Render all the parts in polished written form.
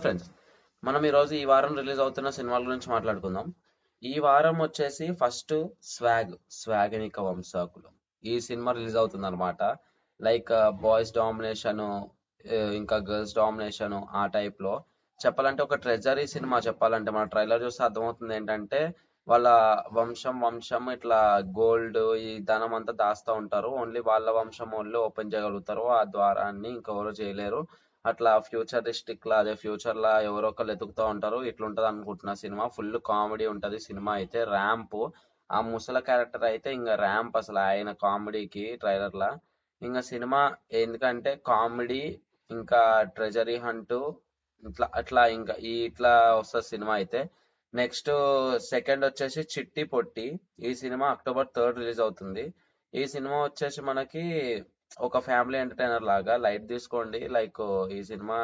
Friends, మనం ఈరోజు ఈ వారం రిలీజ్ అవుతున్న సినిమాల గురించి మాట్లాడుకుందాం. ఈ వారం వచ్చేసి ఫస్ట్ స్వాగనిక వంశాకులం. ఈ సినిమా రిలీజ్ అవుతుంది అనమాట. లైక్ బాయ్స్ డామినేషన్, ఇంకా గర్ల్స్ డామినేషన్ ఆ టైప్ లో చెప్పాలంటే ఒక ట్రెజరీ సినిమా. చెప్పాలంటే మన ట్రైలర్ చూస్తే అర్థమవుతుంది ఏంటంటే వాళ్ళ వంశం వంశం ఇట్లా గోల్డ్ ఈ ధనం అంతా దాస్తా ఉంటారు. ఓన్లీ వాళ్ళ వంశం ఓన్లీ ఓపెన్ చేయగలుగుతారు. ఆ ద్వారాన్ని ఇంకెవరు చేయలేరు. అట్లా ఫ్యూచరిస్టిక్ లా అదే ఫ్యూచర్ లా ఎవరో ఒకరు ఎతుకుతూ ఉంటారు. ఇట్లుంటది అనుకుంటున్నా. సినిమా ఫుల్ కామెడీ ఉంటది. సినిమా అయితే ర్యాంప్, ఆ ముసల క్యారెక్టర్ అయితే ఇంకా ర్యాంప్ అసలు ఆయన కామెడీకి ట్రైలర్ లా. ఇంకా సినిమా ఎందుకంటే కామెడీ ఇంకా ట్రెజరీ హంట్ ఇట్లా అట్లా ఇంకా ఇట్లా వస్తుంది సినిమా అయితే. నెక్స్ట్ సెకండ్ వచ్చేసి చిట్టి పొట్టి. ఈ సినిమా అక్టోబర్ 3 రిలీజ్ అవుతుంది. ఈ సినిమా వచ్చేసి మనకి ఒక ఫ్యామిలీ ఎంటర్టైనర్ లాగా లైట్ తీసుకోండి. లైక్ ఈ cinema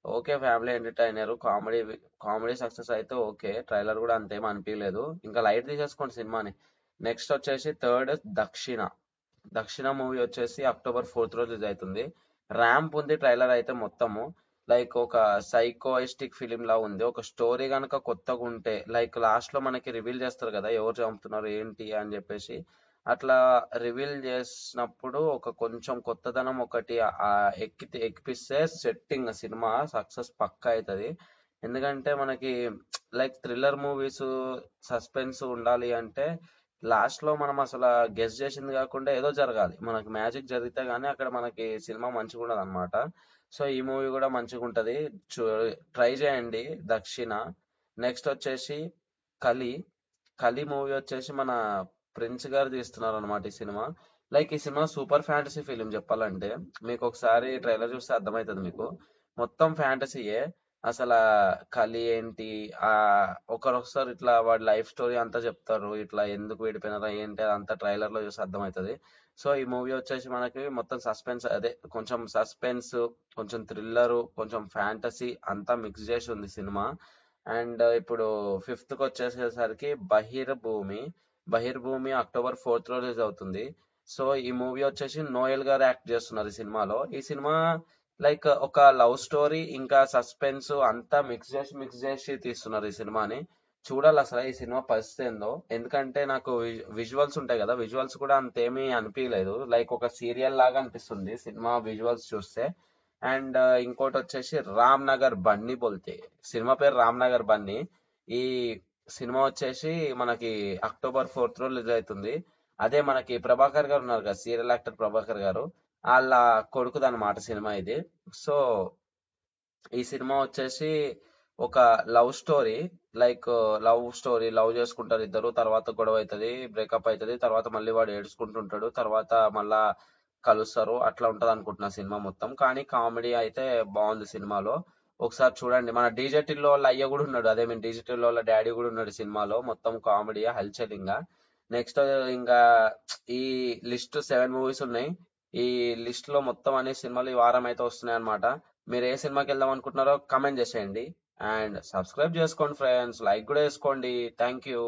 okay, family entertainer, comedy comedy success అయితే ఓకే. ట్రైలర్ కూడా అంతేం అనిపించలేదు. ఇంకా లైట్ తీసేసుకోండి సినిమాని. నెక్స్ట్ వచ్చేసి థర్డ్ దక్షిణ. దక్షిణ మూవీ వచ్చేసి అక్టోబర్ 4 రిలీజ్ అవుతుంది. ర్యాంప్ ఉంది ట్రైలర్ అయితే మొత్తము. లైక్ ఒక సైకోయిస్టిక్ ఫిలిం లా ఉంది. ఒక స్టోరీ గనక కొత్తగా ఉంటే లైక్ లాస్ట్ లో మనకి రివీల్ చేస్తారు కదా ఎవరు చంపుతున్నారు ఏంటి అని చెప్పేసి. అట్లా రివీల్ చేసినప్పుడు ఒక కొంచెం కొత్తదనం ఒకటి ఎక్కిపిస్తే సెట్టింగ్ సినిమా సక్సెస్ పక్కా అవుతుంది. ఎందుకంటే మనకి లైక్ థ్రిల్లర్ మూవీస్ సస్పెన్స్ ఉండాలి అంటే లాస్ట్ లో మనం అసలు గెస్ చేసింది కాకుండా ఏదో జరగాలి. మనకి మ్యాజిక్ జరిగితే గానీ అక్కడ మనకి సినిమా మంచిగా ఉండదు అనమాట. సో ఈ మూవీ కూడా మంచిగా ఉంటది. చూ ట్రై చేయండి దక్షిణ. నెక్స్ట్ వచ్చేసి కలి. కలి మూవీ వచ్చేసి మన ప్రిన్స్ గారు తీస్తున్నారు అనమాట ఈ సినిమా. లైక్ ఈ సినిమా సూపర్ ఫ్యాంటసీ ఫిలిం చెప్పాలంటే. మీకు ఒకసారి ట్రైలర్ చూస్తే అర్థమవుతుంది మీకు. మొత్తం ఫ్యాంటసీయే. అసలు కలి ఏంటి, ఆ ఒకరు వస్తారు ఇట్లా వాడి లైఫ్ స్టోరీ అంతా చెప్తారు. ఇట్లా ఎందుకు విడిపోయినారా ఏంటి అదంతా ట్రైలర్ లో చూసి అర్థమవుతుంది. సో ఈ మూవీ వచ్చేసి మనకి మొత్తం సస్పెన్స్ అదే కొంచెం సస్పెన్స్, కొంచెం థ్రిల్లర్, కొంచెం ఫ్యాంటసీ అంతా మిక్స్ చేసి ఉంది సినిమా. అండ్ ఇప్పుడు ఫిఫ్త్ కి వచ్చేసేసరికి బహిర్భూమి. బహిర్భూమి అక్టోబర్ 4 రిలీజ్ అవుతుంది. సో ఈ మూవీ వచ్చేసి నోయల్ గారు యాక్ట్ చేస్తున్నారు ఈ సినిమాలో. ఈ సినిమా లైక్ ఒక లవ్ స్టోరీ ఇంకా సస్పెన్స్ అంతా మిక్స్ చేసి తీస్తున్నారు ఈ సినిమాని. చూడాలి అసలు ఈ సినిమా పరిస్థితి ఏందో. ఎందుకంటే నాకు విజువల్స్ ఉంటాయి కదా, విజువల్స్ కూడా అంతేమీ అనిపించలేదు. లైక్ ఒక సీరియల్ లాగా అనిపిస్తుంది సినిమా విజువల్స్ చూస్తే. అండ్ ఇంకోటి వచ్చేసి రామ్ నగర్ బన్నీ బోల్తే. సినిమా పేరు రామ్ నగర్ బన్నీ. ఈ సినిమా వచ్చేసి మనకి అక్టోబర్ 4 రిలీజ్ అవుతుంది. అదే మనకి ప్రభాకర్ గారు ఉన్నారు కదా, సీరియల్ యాక్టర్ ప్రభాకర్ గారు, వాళ్ళ కొడుకుదన్నమాట సినిమా ఇది. సో ఈ సినిమా వచ్చేసి ఒక లవ్ స్టోరీ. లైక్ లవ్ చేసుకుంటారు ఇద్దరు, తర్వాత గొడవ అవుతుంది, బ్రేకప్ అవుతుంది, తర్వాత మళ్ళీ వాడు ఏడ్చుకుంటుంటాడు, తర్వాత మళ్ళా కలుస్తారు. అట్లా ఉంటది అనుకుంటున్నా సినిమా మొత్తం. కానీ కామెడీ అయితే బాగుంది సినిమాలో. ఒకసారి చూడండి. మన డీజే టిల్లో వాళ్ళ అయ్య కూడా ఉన్నాడు, అదే మీన్ డీజే టిల్లో వాళ్ళ డాడీ కూడా ఉన్నాడు సినిమాలో. మొత్తం కామెడీ హల్చల్. ఇంకా నెక్స్ట్ ఇంకా ఈ లిస్ట్ 7 మూవీస్ ఉన్నాయి. ఈ లిస్ట్ లో మొత్తం అనే సినిమాలు ఈ వారం అయితే వస్తున్నాయి అనమాట. మీరు ఏ సినిమాకి వెళ్దాం అనుకుంటున్నారో కమెంట్ చేసేయండి. అండ్ సబ్స్క్రైబ్ చేసుకోండి ఫ్రెండ్స్, లైక్ కూడా వేసుకోండి. Thank you.